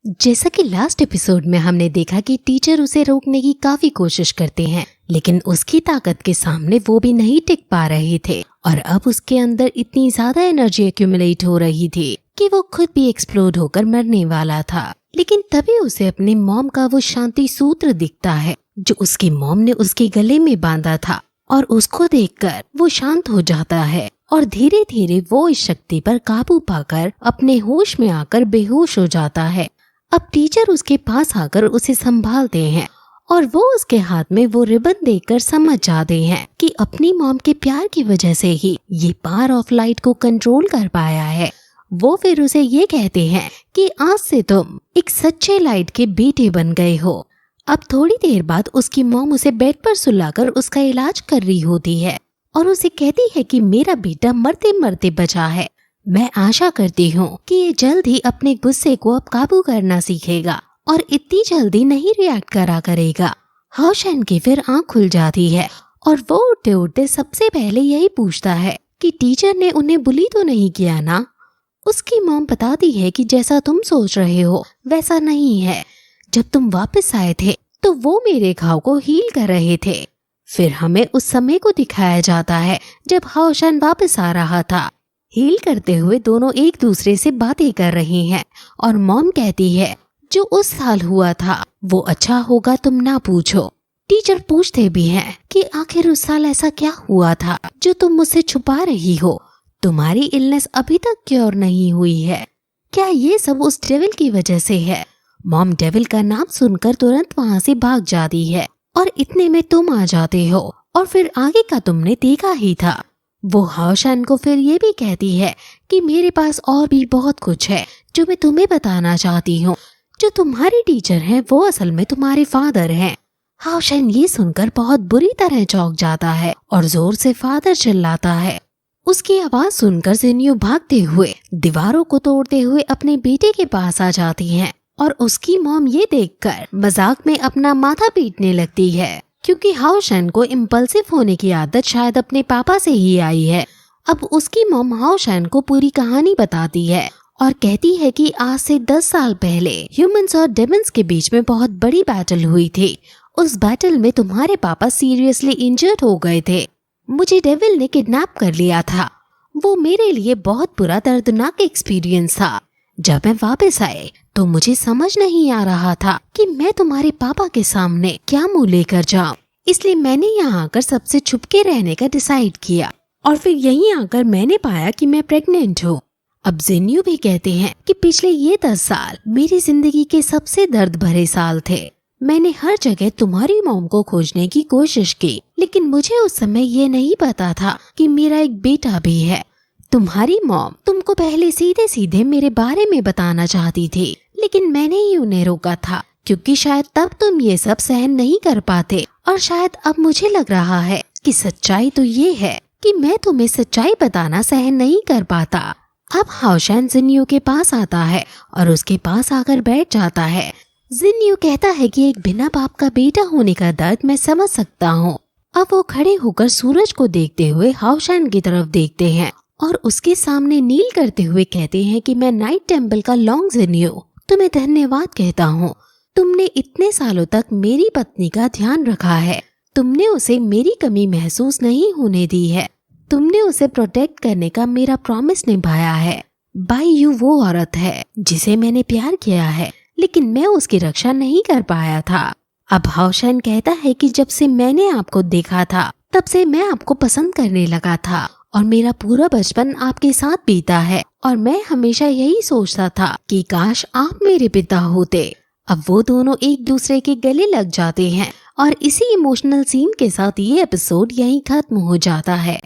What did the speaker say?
जैसा कि last episode में हमने देखा कि टीचर उसे रोकने की काफी कोशिश करते हैं, लेकिन उसकी ताकत के सामने वो भी नहीं टिक पा रहे थे और अब उसके अंदर इतनी ज्यादा एनर्जी एक्यूमुलेट हो रही थी कि वो खुद भी एक्सप्लोड होकर मरने वाला था। लेकिन तभी उसे अपनी मॉम का वो शांति सूत्र दिखता है जो उसकी मॉम ने उसके गले में बांधा था और उसको देखकर वो शांत हो जाता है और धीरे धीरे वो इस शक्ति पर काबू पाकर अपने होश में आकर बेहोश हो जाता है। अब टीचर उसके पास आकर उसे संभालते हैं और वो उसके हाथ में वो रिबन देखकर समझ जाते हैं कि अपनी मॉम के प्यार की वजह से ही ये पावर ऑफ लाइट को कंट्रोल कर पाया है। वो फिर उसे ये कहते हैं कि आज से तुम एक सच्चे लाइट के बेटे बन गए हो। अब थोड़ी देर बाद उसकी मॉम उसे बेड पर सुलाकर उसका इलाज कर रही होती है और उसे कहती है कि मेरा बेटा मरते मरते बचा है। मैं आशा करती हूँ कि ये जल्द ही अपने गुस्से को अब काबू करना सीखेगा और इतनी जल्दी नहीं रिएक्ट करा करेगा। हाओशेन की फिर आँख खुल जाती है और वो उठते उठते सबसे पहले यही पूछता है कि टीचर ने उन्हें बुली तो नहीं किया ना। उसकी मॉम बताती है कि जैसा तुम सोच रहे हो वैसा नहीं है। जब तुम वापस आए थे तो वो मेरे घाव को हील कर रहे थे। फिर हमें उस समय को दिखाया जाता है जब हाओशेन वापस आ रहा था। हील करते हुए दोनों एक दूसरे से बातें कर रही हैं और मॉम कहती है जो उस साल हुआ था वो अच्छा होगा तुम ना पूछो। टीचर पूछते भी हैं कि आखिर उस साल ऐसा क्या हुआ था जो तुम मुझसे छुपा रही हो। तुम्हारी इलनेस अभी तक क्योर नहीं हुई है। क्या ये सब उस डेविल की वजह से है। मॉम डेविल का नाम सुनकर तुरंत वहाँ से भाग जाती है और इतने में तुम आ जाते हो और फिर आगे का तुमने देखा ही था। वो हाओशेन को फिर ये भी कहती है कि मेरे पास और भी बहुत कुछ है जो मैं तुम्हें बताना चाहती हूँ। जो तुम्हारे टीचर हैं वो असल में तुम्हारे फादर हैं। हाओशेन ये सुनकर बहुत बुरी तरह चौंक जाता है और जोर से फादर चिल्लाता है। उसकी आवाज सुनकर जिन्यू भागते हुए दीवारों को तोड़ते हुए अपने बेटे के पास आ जाती हैं और उसकी मॉम ये देखकर मजाक में अपना माथा पीटने लगती है क्योंकि हाओशेन को इम्पल्सिव होने की आदत शायद अपने पापा से ही आई है। अब उसकी मॉम हाओशेन को पूरी कहानी बताती है और कहती है कि आज से 10 साल पहले ह्यूमंस और डेमन्स के बीच में बहुत बड़ी बैटल हुई थी। उस बैटल में तुम्हारे पापा सीरियसली इंजर्ड हो गए थे। मुझे डेविल ने किडनैप कर लिया था। वो मेरे लिए बहुत बुरा दर्दनाक एक्सपीरियंस था। जब मैं वापस आए तो मुझे समझ नहीं आ रहा था कि मैं तुम्हारे पापा के सामने क्या मुंह लेकर जाऊं। इसलिए मैंने यहाँ आकर सबसे छुप के रहने का डिसाइड किया और फिर यहीं आकर मैंने पाया कि मैं प्रेग्नेंट हूँ। अब जिन्यू भी कहते हैं कि पिछले ये 10 साल मेरी जिंदगी के सबसे दर्द भरे साल थे। मैंने हर जगह तुम्हारी मॉम को खोजने की कोशिश की, लेकिन मुझे उस समय ये नहीं पता था कि मेरा एक बेटा भी है। तुम्हारी मॉम तुमको पहले सीधे सीधे मेरे बारे में बताना चाहती थी, लेकिन मैंने ही उन्हें रोका था क्योंकि शायद तब तुम ये सब सहन नहीं कर पाते और शायद अब मुझे लग रहा है कि सच्चाई तो ये है कि मैं तुम्हें सच्चाई बताना सहन नहीं कर पाता। अब हाओशेन जिन्यू के पास आता है और उसके पास आकर बैठ जाता है। जिन्यू कहता है कि एक बिना बाप का बेटा होने का दर्द मैं समझ सकता हूँ। अब वो खड़े होकर सूरज को देखते हुए हाओशेन की तरफ देखते हैं और उसके सामने नील करते हुए कहते हैं कि मैं नाइट टेम्पल का लॉन्ग जिन्यू तुम्हें धन्यवाद कहता हूँ। तुमने इतने सालों तक मेरी पत्नी का ध्यान रखा है। तुमने उसे मेरी कमी महसूस नहीं होने दी है। तुमने उसे प्रोटेक्ट करने का मेरा प्रॉमिस निभाया है। बाई यू वो औरत है जिसे मैंने प्यार किया है, लेकिन मैं उसकी रक्षा नहीं कर पाया था। अब हाओशेन कहता है कि जब से मैंने आपको देखा था तब से मैं आपको पसंद करने लगा था और मेरा पूरा बचपन आपके साथ बीता है और मैं हमेशा यही सोचता था कि काश आप मेरे पिता होते। अब वो दोनों एक दूसरे के गले लग जाते हैं और इसी इमोशनल सीन के साथ ये एपिसोड यहीं खत्म हो जाता है।